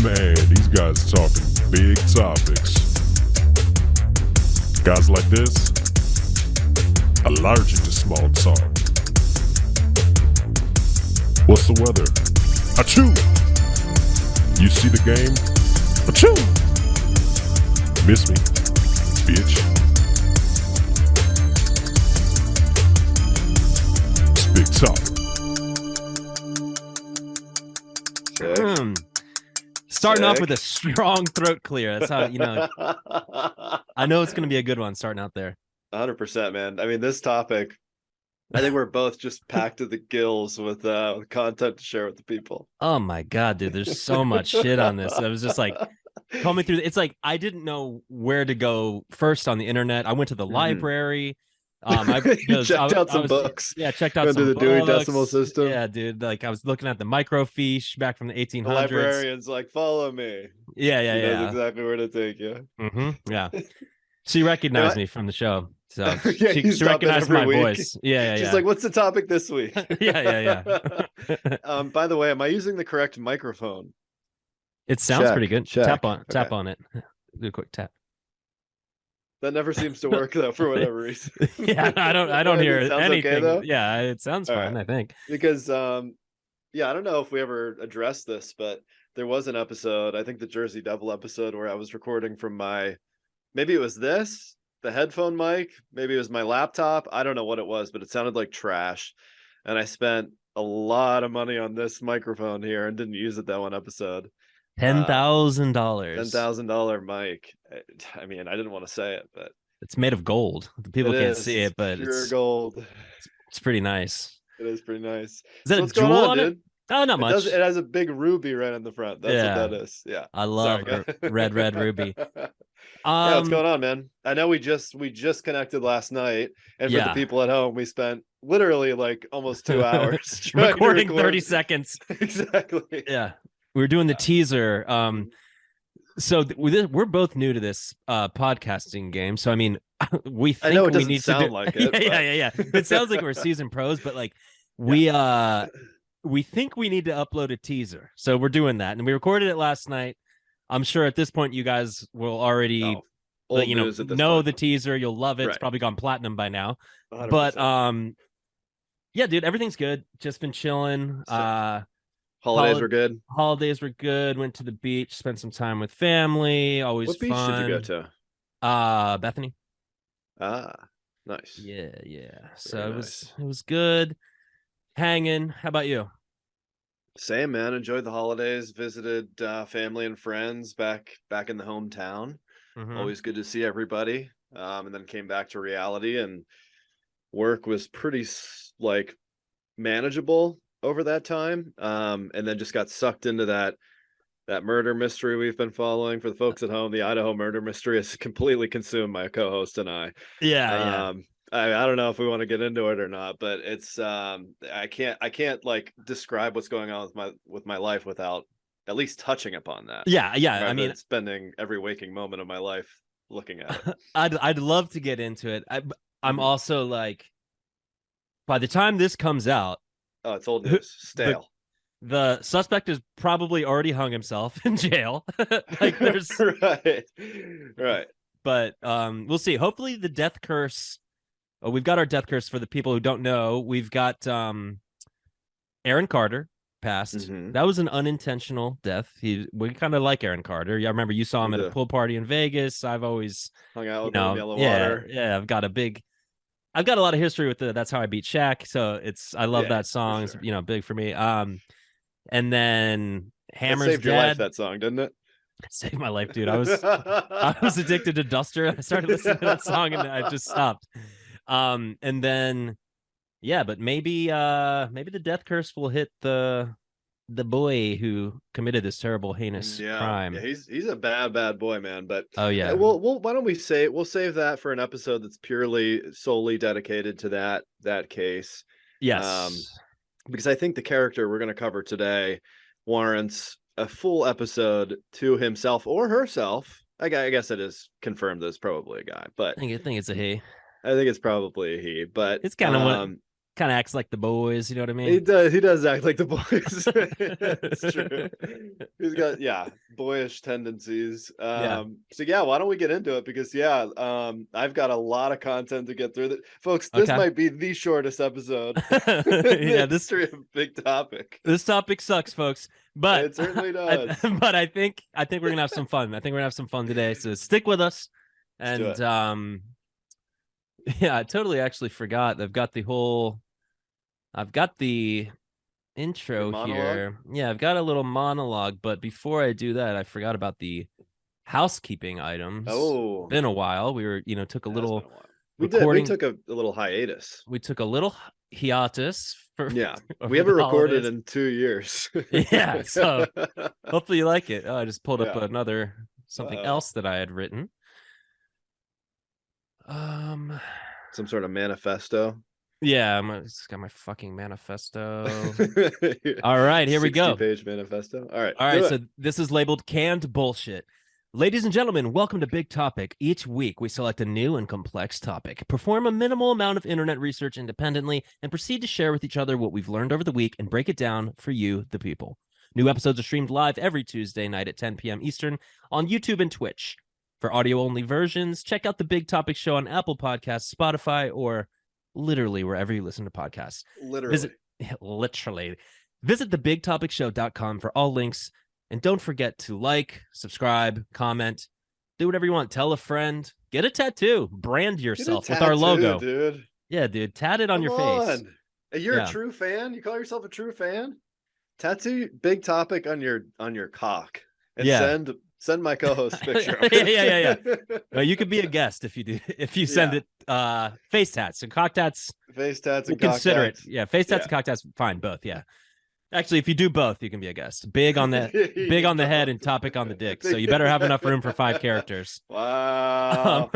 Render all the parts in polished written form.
Man, these guys talking big topics. Guys like this, allergic to small talk. What's the weather? Achoo! You see the game? Achoo! Miss me, bitch. It's big topic. Starting off with a strong throat clear. That's how, I know it's going to be a good one starting out there. 100%, man. I mean, this topic, I think we're both just packed to the gills with content to share with the people. Oh my God, dude. There's so much shit on this. I was just like, coming through. It's like, I didn't know where to go first on the internet. I went to the library. Checked out some books. Yeah, checked out Went some to the books. Dewey Decimal System. Yeah, dude. Like I was looking at the microfiche back from the 1800s. The librarian's like, follow me. Yeah. She knows exactly where to take you. Yeah. She recognized me from the show. So yeah, she recognized my voice. Yeah. She's like, what's the topic this week? yeah. By the way, am I using the correct microphone? It sounds pretty good. Check. Tap on it. Do a quick tap. That never seems to work though, for whatever reason. Yeah, I don't hear anything. Okay, though? Yeah, it sounds fine, right. I think. Because I don't know if we ever addressed this, but there was an episode, I think the Jersey Devil episode, where I was recording from maybe it was the headphone mic, maybe it was my laptop. I don't know what it was, but it sounded like trash. And I spent a lot of money on this microphone here and didn't use it that one episode. $10,000. $10,000 mic. I mean, I didn't want to say it, but it's made of gold. The people can't see it, but it's pure gold. It's pretty nice. It is pretty nice. Is that a jewel on it? Oh, not much. It has a big ruby right on the front. That's what that is. Yeah. I love red ruby. Yeah, what's going on, man? I know we just connected last night, and for the people at home, we spent literally like almost 2 hours recording 30 seconds. Exactly. Yeah. We were doing the teaser. So we're both new to this podcasting game. So I mean, we think I know it we need sound to do like it. Yeah. It sounds like we're seasoned pros, but like we think we need to upload a teaser. So we're doing that, and we recorded it last night. I'm sure at this point you guys will already know the teaser. You'll love it. Right. It's probably gone platinum by now. 100%. But yeah, dude, everything's good. Just been chilling. Holidays were good. Holidays were good. Went to the beach, spent some time with family. Always What fun. beach did you go to? Bethany. Nice. Yeah. So it was good. Hanging. How about you? Same, man. Enjoyed the holidays. Visited family and friends back in the hometown. Always good to see everybody. And then came back to reality, and work was pretty manageable over that time, and then just got sucked into that murder mystery we've been following. For the folks at home, the Idaho murder mystery has completely consumed my co-host and I. I don't know if we want to get into it or not, but it's I can't like describe what's going on with my life without at least touching upon that. I mean, spending every waking moment of my life looking at it. I'd love to get into it. I'm also like, by the time this comes out, oh, it's old news. Stale. The suspect has probably already hung himself in jail. Like there's right. But we'll see. Hopefully the death curse. Oh, we've got our death curse for the people who don't know. We've got Aaron Carter passed. That was an unintentional death. We kind of like Aaron Carter. Yeah, I remember you saw him at a pool party in Vegas. I've always hung out with him in Yellow Water. Yeah, I've got a lot of history with That's How I Beat Shaq. So I love that song. Sure. It's big for me. And then Hammer's saved your life, that song, didn't it? It saved my life, dude. I was addicted to Duster. I started listening to that song and I just stopped. And then but maybe the death curse will hit the boy who committed this terrible, heinous crime. Yeah, he's a bad boy, man. But why don't we we'll save that for an episode that's solely dedicated to that case. Yes. Because I think the character we're going to cover today warrants a full episode to himself or herself. I guess it is confirmed that it's probably a guy, but I think it's a he. I think it's probably a he, but it's kind of kind of acts like the boys, you know what I mean? He does act like the boys. It's true. He's got boyish tendencies. So why don't we get into it? Because I've got a lot of content to get through. That, folks, this might be the shortest episode. This history of Big Topic. This topic sucks, folks. But it certainly does. But I think we're gonna have some fun. I think we're gonna have some fun today. So stick with us. And I totally actually forgot. I've got the intro here. Yeah, I've got a little monologue, but before I do that, I forgot about the housekeeping items. Oh, been a while. We were, took a little recording. We took a little hiatus. We took a little hiatus for we haven't recorded in 2 years. So hopefully you like it. I just pulled up something else that I had written. Some sort of manifesto. Yeah, it's got my fucking manifesto. All right, here we go. 60-page manifesto. All right. So this is labeled canned bullshit. Ladies and gentlemen, welcome to Big Topic. Each week, we select a new and complex topic, perform a minimal amount of internet research independently, and proceed to share with each other what we've learned over the week and break it down for you, the people. New episodes are streamed live every Tuesday night at 10 p.m. Eastern on YouTube and Twitch. For audio-only versions, check out the Big Topic Show on Apple Podcasts, Spotify, or literally wherever you listen to podcasts. Literally. Visit thebigtopicshow.com for all links. And don't forget to like, subscribe, comment, do whatever you want. Tell a friend. Get a tattoo. Brand yourself with our logo. Dude. Yeah, dude. Tat it on your face. You're a true fan? You call yourself a true fan? Tattoo Big Topic on your cock. And send my co-host a picture. Yeah. No, you could be a guest if you send it face tats and cock tats. Face tats and we'll cock consider tats. it. Yeah, face tats and cock tats, fine, both, yeah. Actually, if you do both, you can be a guest. Big on the head and topic on the dick. So you better have enough room for 5 characters. Wow.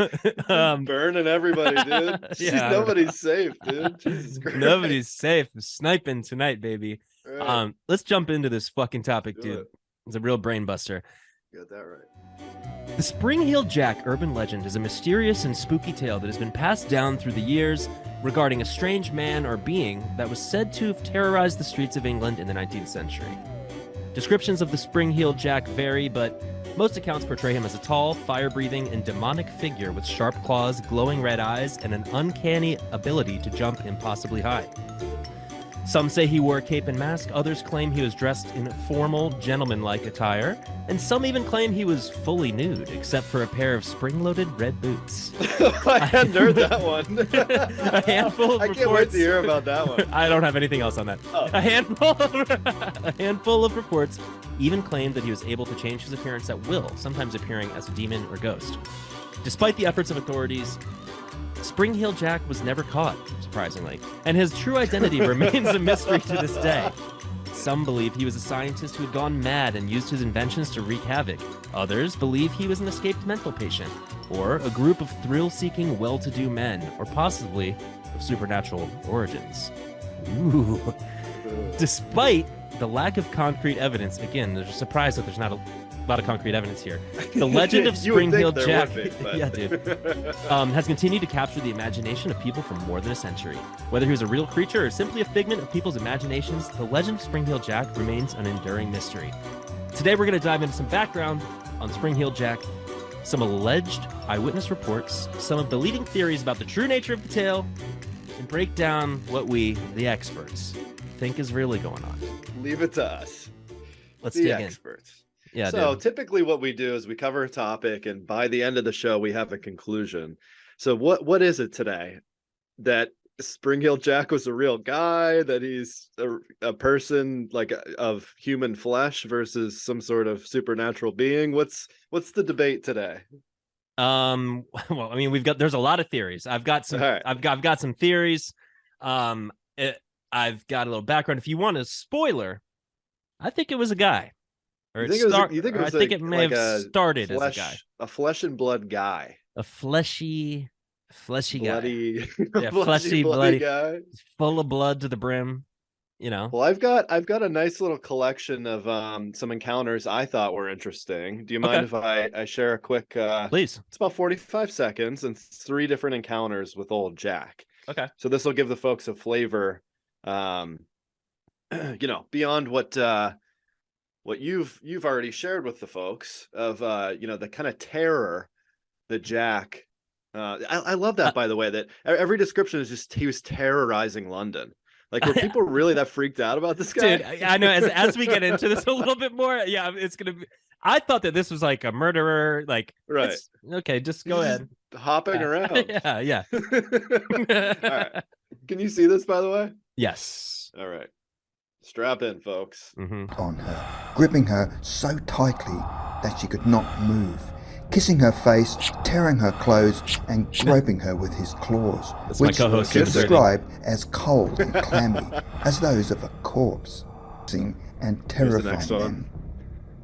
Burning everybody, dude. Nobody's safe, dude. Jesus Christ. Nobody's safe. I'm sniping tonight, baby. Right. Let's jump into this fucking topic, dude. It's a real brain buster. You got that right. The Spring-Heeled Jack urban legend is a mysterious and spooky tale that has been passed down through the years regarding a strange man or being that was said to have terrorized the streets of England in the 19th century. Descriptions of the Spring-Heeled Jack vary, but most accounts portray him as a tall, fire-breathing, and demonic figure with sharp claws, glowing red eyes, and an uncanny ability to jump impossibly high. Some say he wore a cape and mask, others claim he was dressed in formal, gentlemanlike attire, and some even claim he was fully nude, except for a pair of spring-loaded red boots. I hadn't heard that one. A handful of I can't wait to hear about that one. I don't have anything else on that. Oh. A handful of reports even claimed that he was able to change his appearance at will, sometimes appearing as a demon or ghost. Despite the efforts of authorities, Spring-Heeled Jack was never caught, surprisingly, and his true identity remains a mystery to this day. Some believe he was a scientist who had gone mad and used his inventions to wreak havoc. Others believe he was an escaped mental patient, or a group of thrill-seeking, well-to-do men, or possibly of supernatural origins. Ooh. Despite the lack of concrete evidence, again, there's a surprise that there's not a lot of concrete evidence here. The legend of Spring-Heeled Jack has continued to capture the imagination of people for more than a century. Whether he was a real creature or simply a figment of people's imaginations, the legend of Spring-Heeled Jack remains an enduring mystery. Today we're going to dive into some background on Spring-Heeled Jack, some alleged eyewitness reports, some of the leading theories about the true nature of the tale, and break down what we, the experts, think is really going on. Leave it to us. Let's dig in. Experts. Yeah. So typically what we do is we cover a topic, and by the end of the show, we have a conclusion. So what is it today? That Spring-Heeled Jack was a real guy, that he's a person like of human flesh versus some sort of supernatural being? What's the debate today? Well, I mean, there's a lot of theories. I've got some I've got some theories. I've got a little background. If you want a spoiler, I think it was a guy. Or I think it may have started as a guy. A flesh and blood guy. A fleshy bloody, guy. Yeah, fleshy, bloody guy. Full of blood to the brim. You know. Well, I've got a nice little collection of some encounters I thought were interesting. Do you mind if I share a quick please? It's about 45 seconds and 3 different encounters with old Jack. Okay. So this will give the folks a flavor, beyond what you've already shared with the folks of the kind of terror that Jack. I love that, by the way, that every description is just he was terrorizing London. Like, were people really that freaked out about this guy? Dude, I know as we get into this a little bit more, yeah, it's gonna be. I thought that this was like a murderer, like right. Okay, just go ahead. Hopping around. Yeah. All right. Can you see this, by the way? Yes. All right. Strap in, folks. On her, gripping her so tightly that she could not move, kissing her face, tearing her clothes, and groping her with his claws, which he described as cold and clammy, as those of a corpse, and terrifying them.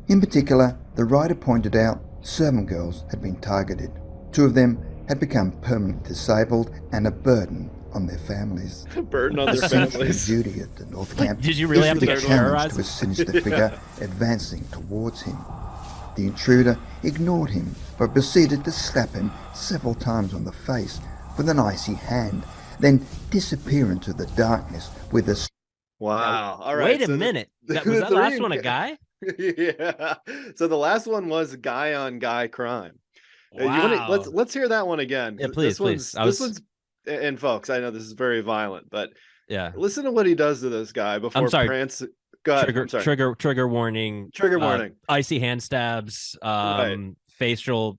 In particular, the writer pointed out servant girls had been targeted. 2 of them had become permanently disabled and a burden on their families. A burden on their families. Judy at the North Camp. Did you really have to get terrorized? To a sinister figure advancing towards him. The intruder ignored him, but proceeded to slap him several times on the face with an icy hand, then disappear into the darkness with a... Wow. All right. Wait a minute. Was that last one a guy? Yeah. So the last one was guy on guy crime. Wow. Let's hear that one again. Yeah, please, please. This one's, and folks, I know this is very violent, but yeah, listen to what he does to this guy before I'm sorry. Prance. Go ahead. Trigger warning. Trigger warning. Icy hand stabs. Right. Facial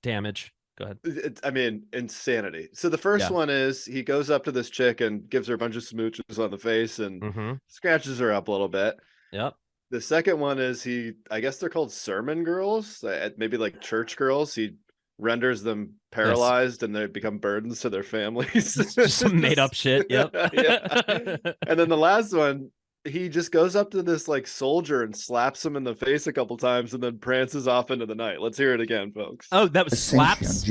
damage. Go ahead. I mean, insanity. So the first one is he goes up to this chick and gives her a bunch of smooches on the face and scratches her up a little bit. Yep. The second one is I guess they're called sermon girls, maybe like church girls. He renders them paralyzed and they become burdens to their families. Just some made up shit. Yep. Yeah. And then the last one, he just goes up to this like soldier and slaps him in the face a couple times and then prances off into the night. Let's hear it again, folks. Oh, that was slaps?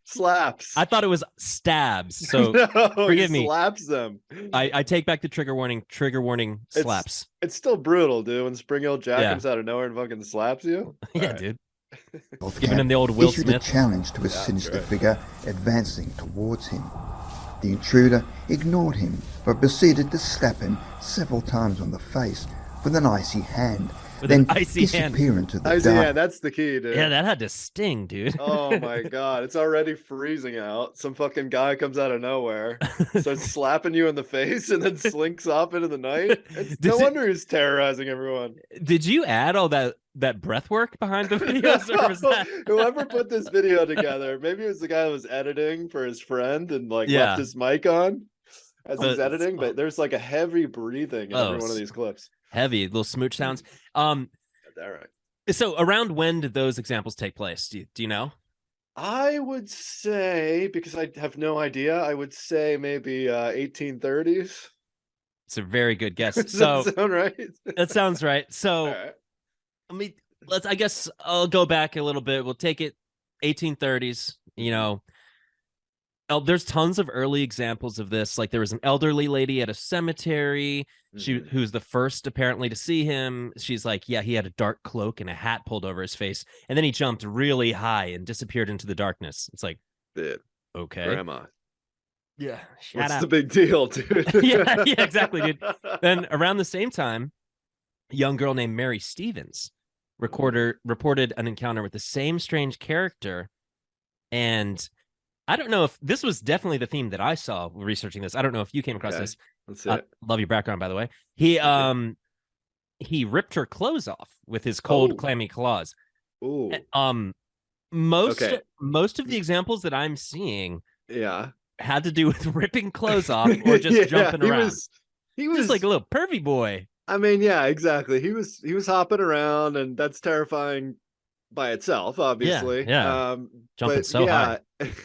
Slaps. I thought it was stabs. So no, forgive me. Slaps them. I take back the trigger warning. Trigger warning. Slaps. It's still brutal, dude. When Spring-Heeled Jack comes out of nowhere and fucking slaps you. Yeah, right. Dude. Giving him the old Will Smith. A challenge to a sinister figure advancing towards him. The intruder ignored him, but proceeded to slap him several times on the face with an icy hand, then disappear into the dark. Yeah, that's the key, dude. Yeah, that had to sting, dude. Oh my god, it's already freezing out. Some fucking guy comes out of nowhere, starts slapping you in the face, and then slinks off into the night. No wonder he's terrorizing everyone. Did you add all that breath work behind the videos? Or was that... Whoever put this video together, maybe it was the guy that was editing for his friend and left his mic on as he's editing, but there's like a heavy breathing in every one of these clips. Heavy little smooch sounds. All right. So around when did those examples take place? Do you know? I would say, because I have no idea, I would say maybe 1830s. It's a very good guess. Does so that sound right? That sounds right. So right. I guess I'll go back a little bit. We'll take it 1830s, there's tons of early examples of this. Like there was an elderly lady at a cemetery. Who's the first apparently to see him. She's like, yeah, he had a dark cloak and a hat pulled over his face. And then he jumped really high and disappeared into the darkness. It's like, dude, okay. Grandma. Yeah. What's the big deal, dude? yeah, exactly, dude. Then around the same time, a young girl named Mary Stevens reported an encounter with the same strange character. And I don't know if this was definitely the theme that I saw researching this. I don't know if you came across this. Let's see it. Love your background, by the way. He ripped her clothes off with his cold, clammy claws. Ooh. Most of the examples that I'm seeing, had to do with ripping clothes off or just jumping around. He was just like a little pervy boy. I mean, yeah, exactly. He was hopping around, and that's terrifying by itself, obviously. Yeah. Jumping so high.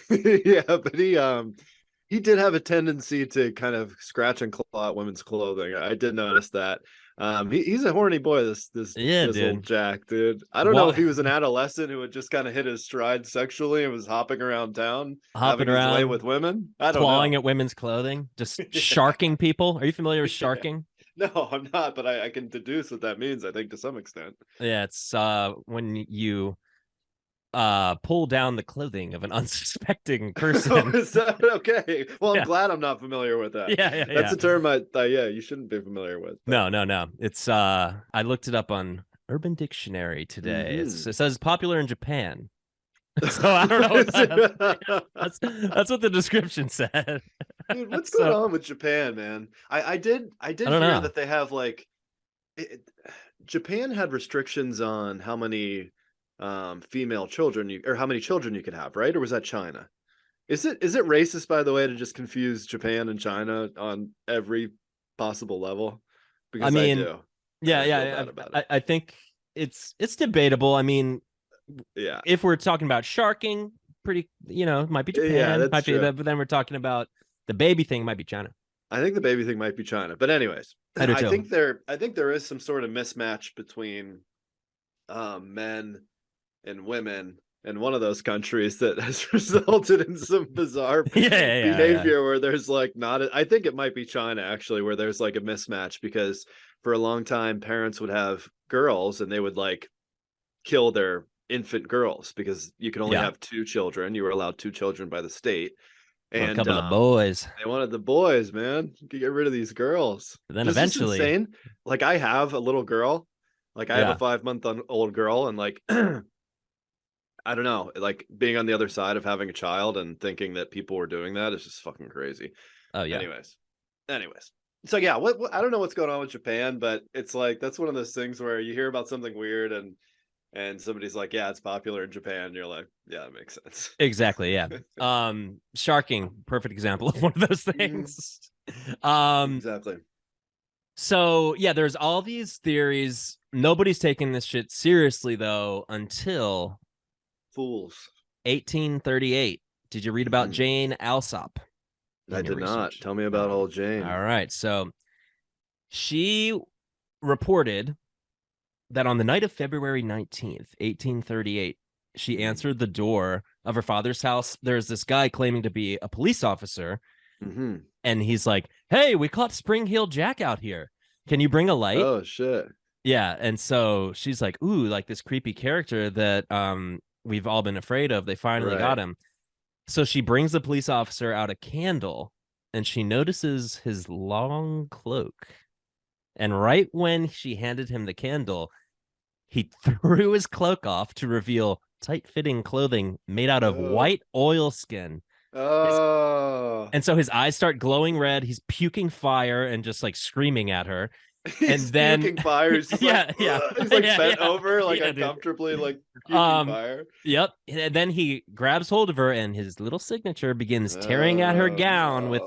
Yeah, but he did have a tendency to kind of scratch and claw at women's clothing. I did notice that. He's a horny boy, this old Jack, dude. I don't know if he was an adolescent who had just kind of hit his stride sexually and was hopping around town, having his way with women. I don't know. Clawing at women's clothing, just sharking people. Are you familiar with sharking? No, I'm not, but I can deduce what that means, I think, to some extent. Yeah, it's when you pull down the clothing of an unsuspecting person. Oh, is that okay? Well, I'm glad I'm not familiar with that. That's a term you shouldn't be familiar with. But... No. It's I looked it up on Urban Dictionary today. It says popular in Japan. So I don't know. That's what the description said. Dude, what's going on with Japan, man? I did hear that they have like Japan had restrictions on how many female children or how many children you could have, right? Or was that China? Is it racist, by the way, to just confuse Japan and China on every possible level? Because I mean, I think it's debatable. I mean, yeah, if we're talking about sharking, it might be Japan, might be that, but then we're talking about the baby thing, might be China. I think the baby thing might be China, but anyways, I think there is some sort of mismatch between men and women in one of those countries that has resulted in some bizarre behavior where there's like I think it might be China actually, where there's like a mismatch, because for a long time parents would have girls and they would like kill their infant girls because you could only have 2 children. You were allowed 2 children by the state. And a couple of boys. They wanted the boys, man. You could get rid of these girls. But then eventually, insane. Like I have a little girl. Like I have a 5-month-old girl, and like I don't know, like being on the other side of having a child and thinking that people were doing that is just fucking crazy. Oh yeah. Anyways. So yeah, what I don't know what's going on with Japan, but it's like that's one of those things where you hear about something weird and somebody's like, yeah, it's popular in Japan. And you're like, yeah, that makes sense. Exactly. Yeah. Sharking, perfect example of one of those things. Exactly. So yeah, there's all these theories. Nobody's taking this shit seriously though until fools. 1838. Did you read about Jane Alsop? I did not. Tell me about old Jane. All right. So she reported that on the night of February 19th, 1838, she answered the door of her father's house. There's this guy claiming to be a police officer. And he's like, hey, we caught Spring Heel Jack out here. Can you bring a light? Oh, shit. Yeah. And so she's like, ooh, like this creepy character that we've all been afraid of. They finally got him. So she brings the police officer out a candle and she notices his long cloak. And right when she handed him the candle, he threw his cloak off to reveal tight-fitting clothing made out of white oilskin. And so his eyes start glowing red. He's puking fire and just like screaming at her. He's puking fire. He's just like, he's like bent over, like uncomfortably, like puking fire. Yep. And then he grabs hold of her, and his little signature begins tearing at her gown with.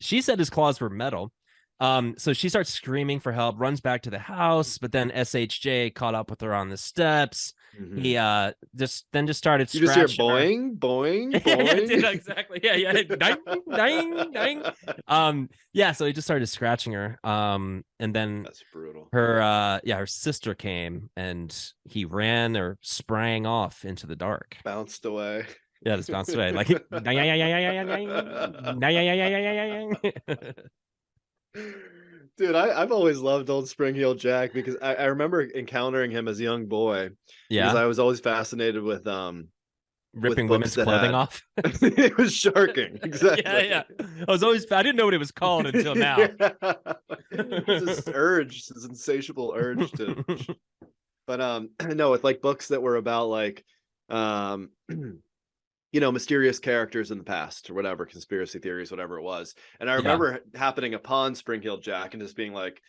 She said his claws were metal. So she starts screaming for help, runs back to the house, but then SHJ caught up with her on the steps. He just started scratching. You just hear boing, boing, boing. Exactly. Yeah. Ding, ding, ding. Yeah, so he just started scratching her. And then that's brutal. Her sister came and he ran or sprang off into the dark. Bounced away. Yeah, just bounced away. Like Dude, I've always loved old Spring Heel Jack because I remember encountering him as a young boy. Yeah, because I was always fascinated with ripping women's clothing off. It was sharking. Exactly. Yeah. I didn't know what it was called until now. It's this insatiable urge to. But no, with like books that were about like mysterious characters in the past or whatever, conspiracy theories, whatever it was. And I remember happening upon Spring Heel Jack and just being like,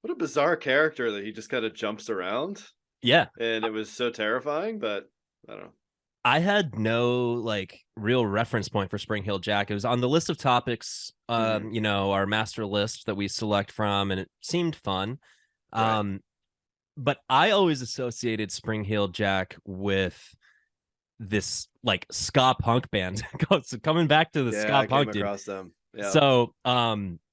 what a bizarre character that he just kind of jumps around. Yeah. And it was so terrifying, but I don't know. I had no like real reference point for Spring Heel Jack. It was on the list of topics, our master list that we select from, and it seemed fun. Right. But I always associated Spring Heel Jack with this like ska punk band. So coming back to the ska punk dude. Them. Yeah. So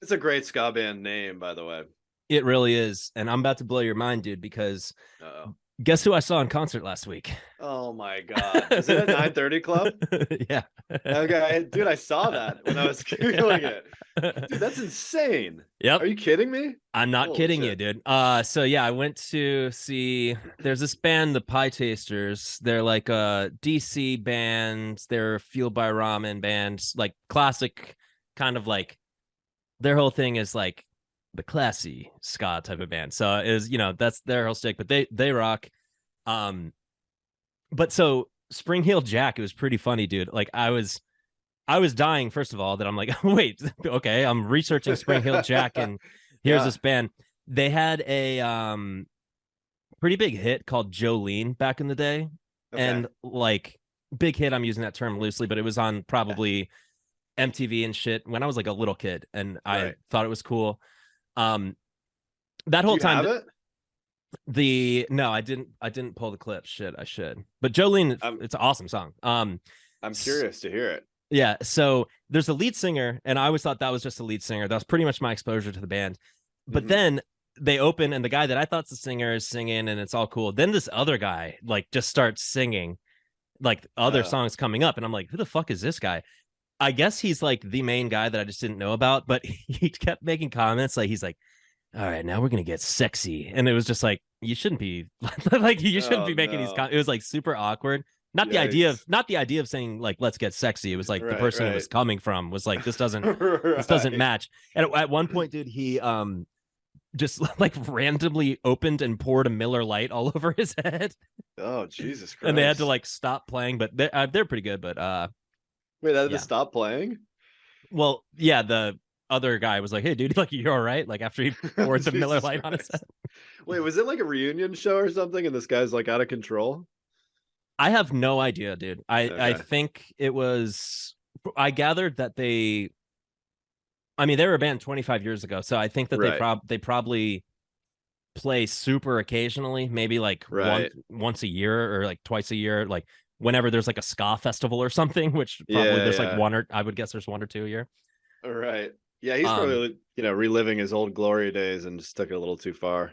it's a great ska band name, by the way. It really is. And I'm about to blow your mind, dude, because Guess who I saw in concert last week? Oh my God. Is it at 9:30 Club? Yeah. Okay, dude, I saw that when I was Googling it. Dude, that's insane. Yep. Are you kidding me? I'm not Holy kidding shit. you, dude. So yeah, I went to see, there's this band, the Pie Tasters. They're like a DC band. They're fueled by ramen bands, like classic kind of like their whole thing is like the classy ska type of band. So is, you know, that's their whole stick, but they rock. But so Spring Heel Jack, it was pretty funny, dude. Like I was dying, first of all, that I'm like, wait, okay, I'm researching Spring Heel Jack, and here's this band. They had a pretty big hit called Jolene back in the day. Okay. And like big hit, I'm using that term loosely, but it was on probably MTV and shit when I was like a little kid, and I thought it was cool. That whole time, no, I didn't pull the clip. Shit, I should. But Jolene, it's an awesome song. I'm curious to hear it. Yeah, so there's a lead singer, and I always thought that was just a lead singer. That was pretty much my exposure to the band. But then they open, and the guy that I thought's the singer is singing, and it's all cool. Then this other guy like just starts singing like other songs coming up, and I'm like, who the fuck is this guy? I guess he's like the main guy that I just didn't know about, but he kept making comments like he's like, all right, now we're gonna get sexy, and it was just like, you shouldn't be like, you shouldn't be making these it was like super awkward. Not the idea of saying like, let's get sexy. It was like the person it was coming from was like, this doesn't this doesn't match. And at one point, dude, he just like randomly opened and poured a Miller Lite all over his head. Oh, Jesus Christ. And they had to like stop playing, but they're pretty good. But wait, they had to stop playing? Well, yeah, the other guy was like, hey dude, like, you're all right, like after he poured the Miller Lite on his head. Wait, was it like a reunion show or something, and this guy's like out of control? I have no idea, dude. I think it was, I gathered that they were a band 25 years ago, so I think that they probably play super occasionally, maybe like once a year or like twice a year, like whenever there's like a ska festival or something, which probably there's like one, or I would guess there's one or two a year. All right. Yeah, he's probably, reliving his old glory days and just took it a little too far.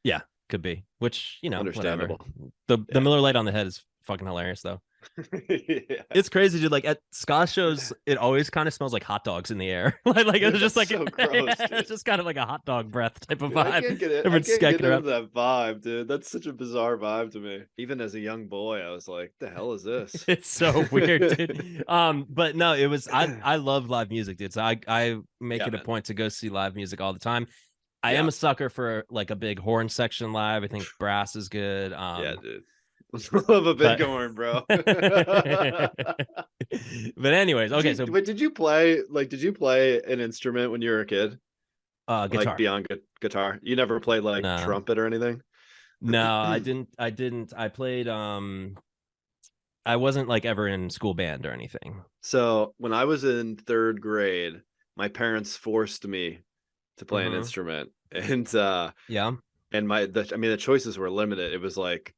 Yeah, could be. Which, understandable. Whatever. The Miller Lite on the head is fucking hilarious though. It's crazy, dude. Like at ska shows, it always kind of smells like hot dogs in the air. like it's just like, so gross, it's just kind of like a hot dog breath type of vibe. I can't get it. I can't get into that vibe, dude. That's such a bizarre vibe to me. Even as a young boy, I was like, the hell is this? It's so weird, dude. But no, it was, I love live music, dude. So I make it a point to go see live music all the time. I am a sucker for like a big horn section live. I think brass is good. Yeah, dude. Love a big horn, bro. But anyways, okay. Did you play an instrument when you were a kid? Guitar. Like beyond guitar? You never played like trumpet or anything? No, I didn't. I played. I wasn't like ever in school band or anything. So when I was in 3rd grade, my parents forced me to play an instrument, and and the choices were limited. It was like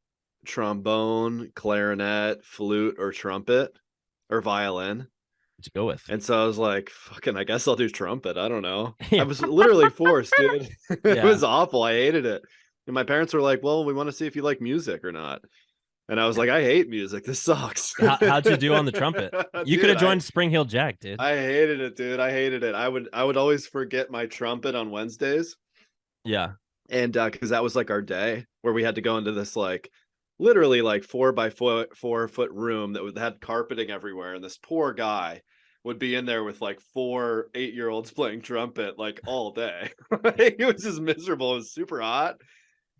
trombone, clarinet, flute, or trumpet, or violin. What'd you go with? And so I was like, fucking, I guess I'll do trumpet. I don't know. I was literally forced, dude. It was awful. I hated it. And my parents were like, well, we want to see if you like music or not. And I was like, I hate music. This sucks. How'd you do on the trumpet? You could have joined Spring Heel Jack, dude. I hated it, dude. I hated it. I would always forget my trumpet on Wednesdays. Yeah. And because that was like our day where we had to go into this like literally like 4x4 room that had carpeting everywhere, and this poor guy would be in there with like 4 8-year-olds playing trumpet like all day. It was just miserable. It was super hot,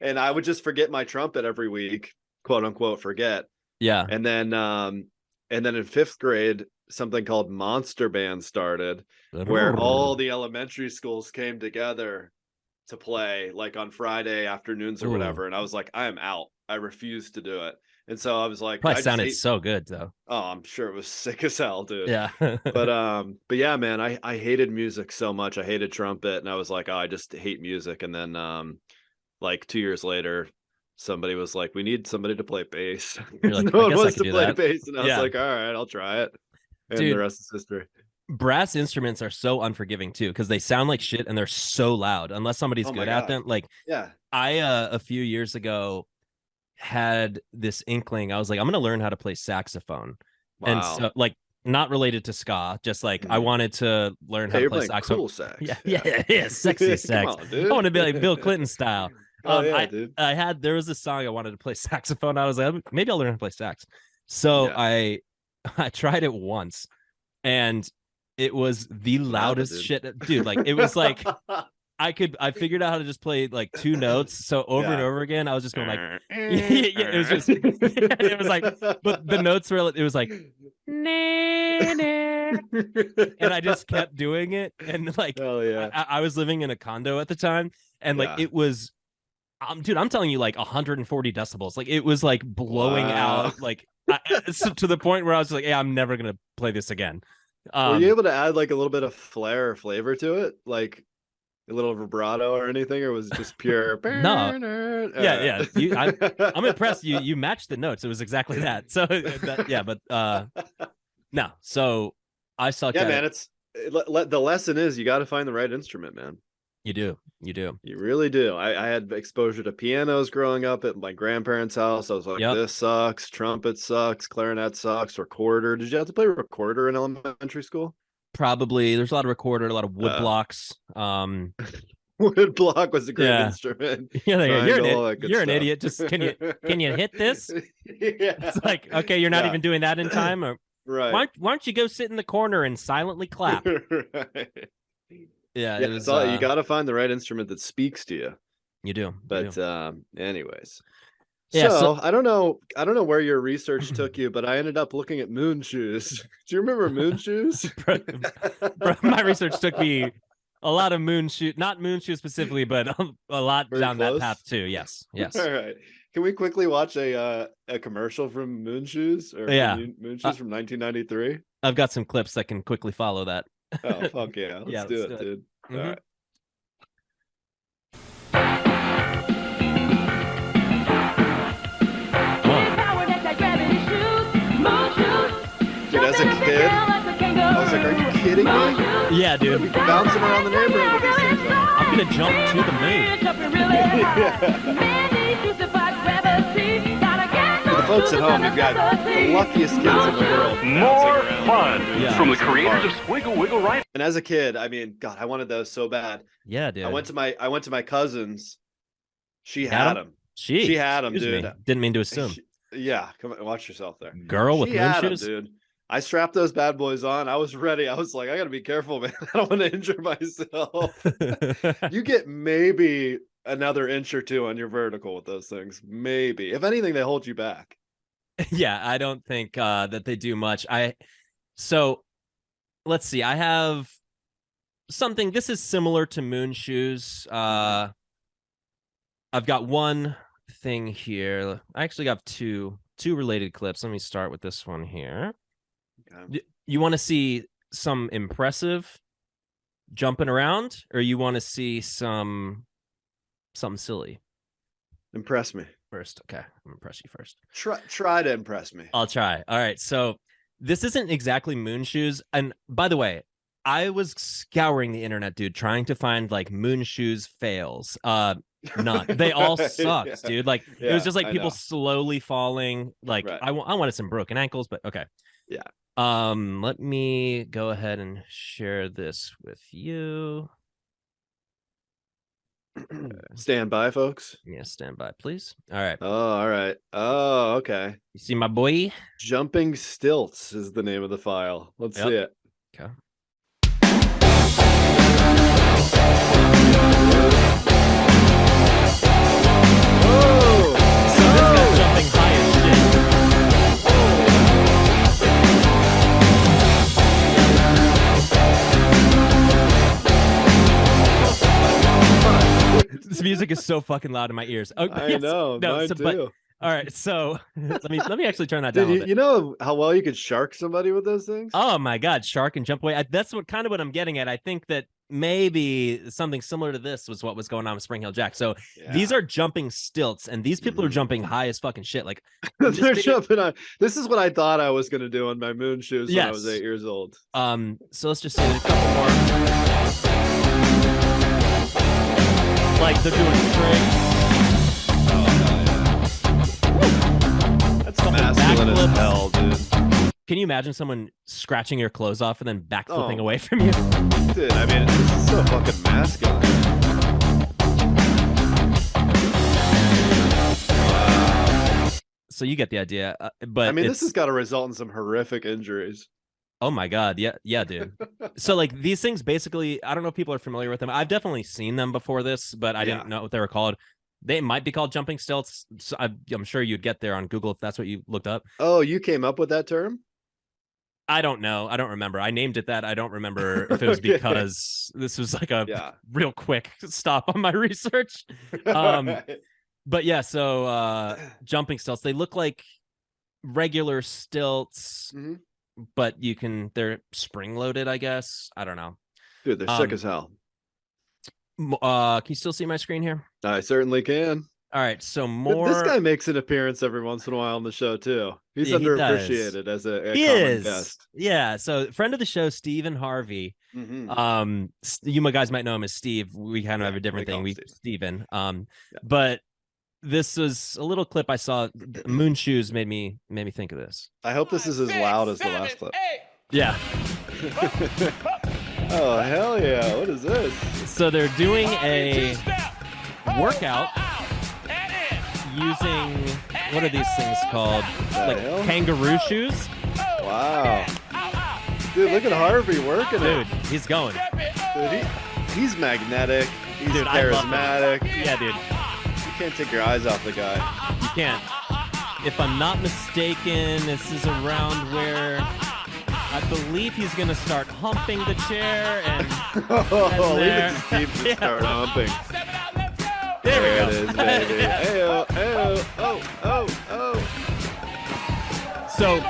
and I would just forget my trumpet every week, quote unquote forget. Yeah. And then in 5th grade, something called Monster Band started, where all the elementary schools came together to play like on Friday afternoons or whatever, and I was like, I am out. I refuse to do it. And so I was like, probably sounded so good though. Oh, I'm sure it was sick as hell, dude. Yeah. but yeah, man, I hated music so much. I hated trumpet, and I was like, oh, I just hate music. And then like 2 years later, somebody was like, we need somebody to play bass. Like, no one wants to play bass, and I was like, all right, I'll try it. And dude, the rest is history. Brass instruments are so unforgiving too, because they sound like shit and they're so loud unless somebody's good at them. Like, yeah, I a few years ago had this inkling. I was like, I'm gonna learn how to play saxophone. Wow. And so like not related to ska, just like I wanted to learn how to play saxophone. Cool sax. Yeah, sexy sax. Come on, dude. I want to be like Bill Clinton style. Dude. There was a song I wanted to play saxophone. I was like, maybe I'll learn how to play sax. So I tried it once, and it was the loudest shit, dude. Like it was like I figured out how to just play like 2 notes. So over and over again, I was just going like, it was just, it was like, but the notes were, it was like, and I just kept doing it. And like, I was living in a condo at the time, and like it was, dude, I'm telling you, like 140 decibels. Like it was like blowing out, like to the point where I was like, hey, I'm never gonna play this again. Were you able to add like a little bit of flair or flavor to it, like a little vibrato or anything, or was it just pure? No. Yeah. I'm impressed. You matched the notes. It was exactly that. So no. So I sucked. Yeah, at man. it. The lesson is you got to find the right instrument, man. You do. You really do. I had exposure to pianos growing up at my grandparents' house. I was like, this sucks. Trumpet sucks. Clarinet sucks. Recorder. Did you have to play recorder in elementary school? Probably. There's a lot of recorder, a lot of wood blocks. Wood block was a great instrument. Yeah, you're an idiot. Just can you hit this? It's like, okay, you're not even doing that in time, or right? Why don't you go sit in the corner and silently clap? Right. Yeah, it was, you got to find the right instrument that speaks to you. You do. But anyways. Yeah, so I don't know where your research took you, but I ended up looking at moon shoes. Do you remember moon shoes? Bro, my research took me a lot of not moon shoes specifically, but a lot Very down close? that path too. Yes. All right. Can we quickly watch a commercial from moon shoes or moon shoes from 1993? I've got some clips that can quickly follow that. Oh, fuck yeah. Let's do it, dude. Mm-hmm. All right. Dude, as a kid, I was like, are you kidding me? Yeah, dude. We'd be bouncing around the neighborhood with these things on. I'm going to jump to the For the folks at home, you've got the luckiest kids in the world. More fun from the creators of Squiggle Wiggle Right. And as a kid, I mean, God, I wanted those so bad. Yeah, dude. I went to my cousin's. She had them. She had them, dude. Me. Didn't mean to assume. Come on, watch yourself there. Girl with moon shoes, dude. I strapped those bad boys on. I was ready. I was like, I gotta be careful, man. I don't want to injure myself. You get maybe another inch or 2 on your vertical with those things. Maybe. If anything, they hold you back. Yeah, I don't think that they do much. So let's see. I have something. This is similar to moon shoes. I've got one thing here. I actually got two related clips. Let me start with this one here. Okay. You want to see some impressive jumping around, or you want to see something silly? Impress me first. Okay, I'm gonna impress you first. Try to impress me. I'll try. All right. So this isn't exactly moon shoes. And by the way, I was scouring the internet, dude, trying to find like moon shoes fails. None. They all sucked, dude. Like it was just like people slowly falling. Like I wanted some broken ankles, but okay. Yeah. Let me go ahead and share this with you. Stand by, folks. Yeah, stand by, please. All right. Oh, all right. Oh, okay. You see my boy? Jumping Stilts is the name of the file. Let's see it. Okay. Oh! So this guy's jumping high as shit. This music is so fucking loud in my ears. Oh, I know, mine too. All right, so let me actually turn that down. Dude, you know how well you could shark somebody with those things? Oh my God, shark and jump away. That's what I'm getting at. I think that maybe something similar to this was what was going on with Spring Hill Jack. So these are jumping stilts, and these people are jumping high as fucking shit. Like they're jumping on. This is what I thought I was gonna do on my moon shoes when I was 8 years old. So let's just say a couple more. Like they're doing strings. backflips. hell, dude. Can you imagine someone scratching your clothes off and then backflipping Oh. away from you? Dude, I mean, this is so fucking masculine. So you get the idea. But I mean, this has got to result in some horrific injuries. Oh my God. Yeah, dude. So like these things basically, I don't know if people are familiar with them. I've definitely seen them before this, but I didn't know what they were called. They might be called jumping stilts. So I'm sure you'd get there on Google if that's what you looked up. Oh, you came up with that term? I don't know. I don't remember. I named it that. I don't remember if it was because this was like a real quick stop on my research. But yeah, so jumping stilts, they look like regular stilts, but they're spring loaded, I guess. I don't know. Dude, they're sick as hell. Can you still see my screen here? I certainly can. All right, so more. This guy makes an appearance every once in a while on the show too. He's underappreciated as a common guest. Yeah, so friend of the show, Stephen Harvey. You guys might know him as Steve. We kind of have a different thing. Steven. But this was a little clip I saw. Moon shoes made me think of this. I hope this is as loud as the last clip. Yeah. Oh hell yeah! What is this? So they're doing a workout using, what are these things called? Like kangaroo shoes? Wow. Dude, look at Harvey working it. Dude, he's going. Dude, he's magnetic. He's charismatic. Yeah, dude. You can't take your eyes off the guy. You can't. If I'm not mistaken, this is around where I believe he's going to start humping the chair and leave Steve to start humping. There it is, baby. Ayo, ayo, oh. So,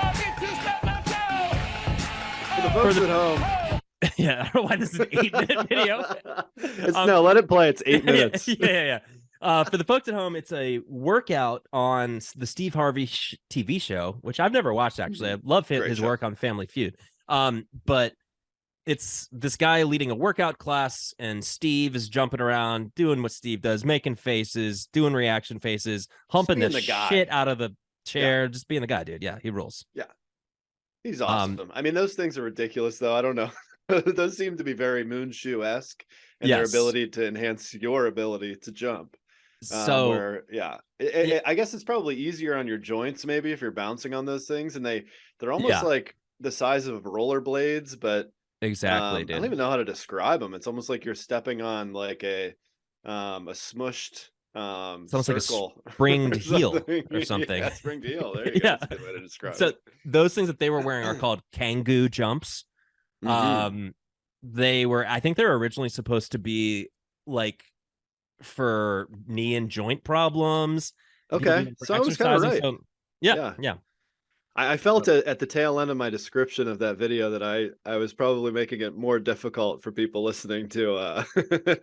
for the folks at home. Yeah, I don't know why this is an 8-minute video. No, let it play. It's 8 minutes. Yeah. For the folks at home, it's a workout on the Steve Harvey TV show, which I've never watched, actually. I love his work on Family Feud. But it's this guy leading a workout class, and Steve is jumping around, doing what Steve does, making faces, doing reaction faces, humping the shit out of the chair, just being the guy, dude. Yeah, he rules. Yeah, he's awesome. I mean, those things are ridiculous, though. I don't know. Those seem to be very Moon Shoe-esque in their ability to enhance your ability to jump. So I guess it's probably easier on your joints, maybe, if you're bouncing on those things, and they're almost like the size of rollerblades, but exactly, dude. I don't even know how to describe them. It's almost like you're stepping on like a smushed it's almost circle. like a springed heel or something. Yeah, springed heel. There you go. That's a good way to describe it. Those things that they were wearing are called Kangoo jumps. I think they're originally supposed to be like for knee and joint problems. Okay, so I was kind of right. So, yeah. I felt at the tail end of my description of that video that I was probably making it more difficult for people listening to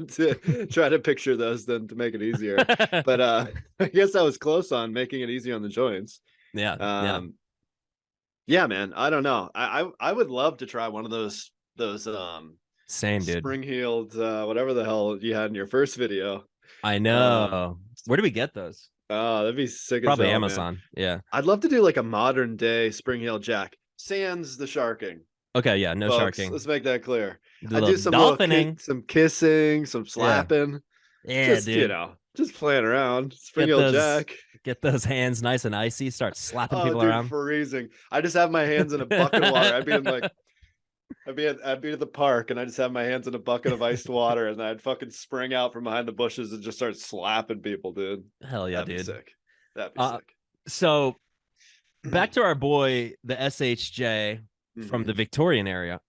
to try to picture those than to make it easier. But I guess I was close on making it easy on the joints. Yeah, man. I don't know. I would love to try one of those same dude spring-heeled whatever the hell you had in your first video. I know. Where do we get those? Oh, that'd be sick. Probably as hell, Amazon. Man. Yeah. I'd love to do like a modern day spring heel jack. Sans the sharking. Okay, yeah, no folks, sharking. Let's make that clear. I do some dolphining, some kissing, some slapping. Yeah, just, dude. Just playing around. Spring heel jack. Get those hands nice and icy. Start slapping people around. Freezing. I just have my hands in a bucket of water. I'd be at the park, and I just have my hands in a bucket of iced water, and I'd fucking spring out from behind the bushes and just start slapping people, dude. Hell yeah, That'd dude. Be sick. That'd be sick. So back to our boy, the SHJ from the Victorian era.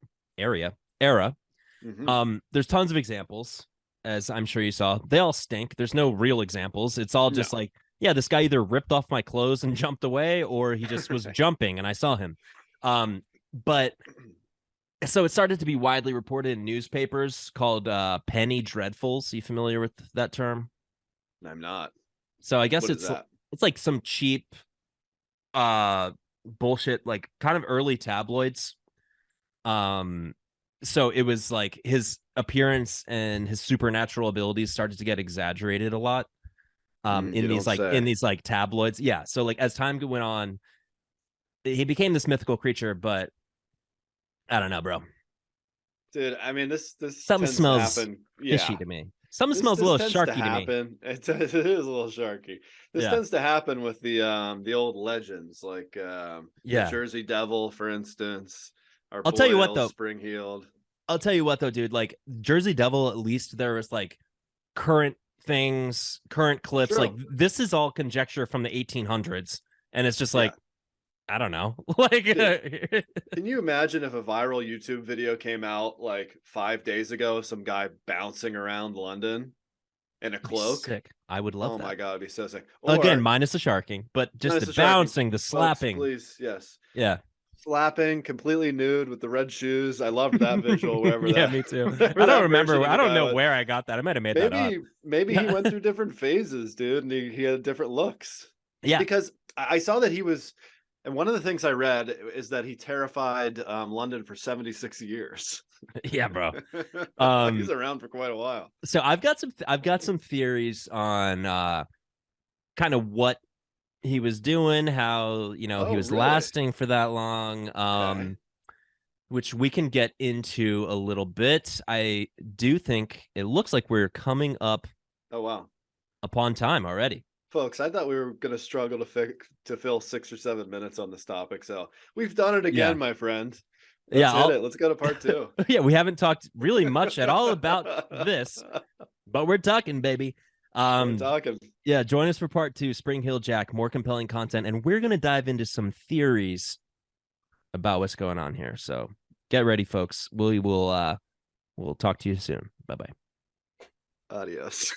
There's tons of examples, as I'm sure you saw. They all stink. There's no real examples. It's all just like, yeah, this guy either ripped off my clothes and jumped away, or he just was jumping and I saw him. But so it started to be widely reported in newspapers called penny dreadfuls. Are you familiar with that term? I'm not. So I guess it's like some cheap bullshit, like kind of early tabloids. So it was like his appearance and his supernatural abilities started to get exaggerated a lot in these tabloids. Yeah. So like as time went on, he became this mythical creature, but I don't know, bro. Dude, I mean, this something tends smells to happen. fishy Yeah, to me. Something smells a little sharky to me. It is a little sharky. This tends to happen with the old legends, like the Jersey Devil, for instance. I'll tell you what though, Spring Heeled. I'll tell you what though, dude. Like Jersey Devil, at least there was like current things, current clips. True. Like this is all conjecture from the 1800s, and it's just like I don't know. Like, can you imagine if a viral YouTube video came out like 5 days ago of some guy bouncing around London in a cloak? Sick. I would love that. Oh my god, it'd be so sick. Or, again, minus the sharking, but just the bouncing, the slapping. Folks, please, yes. Yeah. Slapping, completely nude with the red shoes. I loved that visual. Wherever yeah, that, me too. I don't remember. I don't know where I got that. I might have made that up. Maybe he went through different phases, dude, and he had different looks. Yeah, because I saw that he was. And one of the things I read is that he terrified London for 76 years. Yeah, bro. He's around for quite a while. So I've got some theories on kind of what he was doing, how he was lasting for that long, which we can get into a little bit. I do think it looks like we're coming up. Oh wow! Upon time already. Folks, I thought we were going to struggle to fill 6 or 7 minutes on this topic, so we've done it again, my friend. Let's go to part 2. Yeah, we haven't talked really much at all about this, but we're talking, baby. We're talking. Yeah, join us for part 2, Spring Heel Jack, more compelling content, and we're going to dive into some theories about what's going on here. So get ready, folks. We'll talk to you soon. Bye-bye. Adios.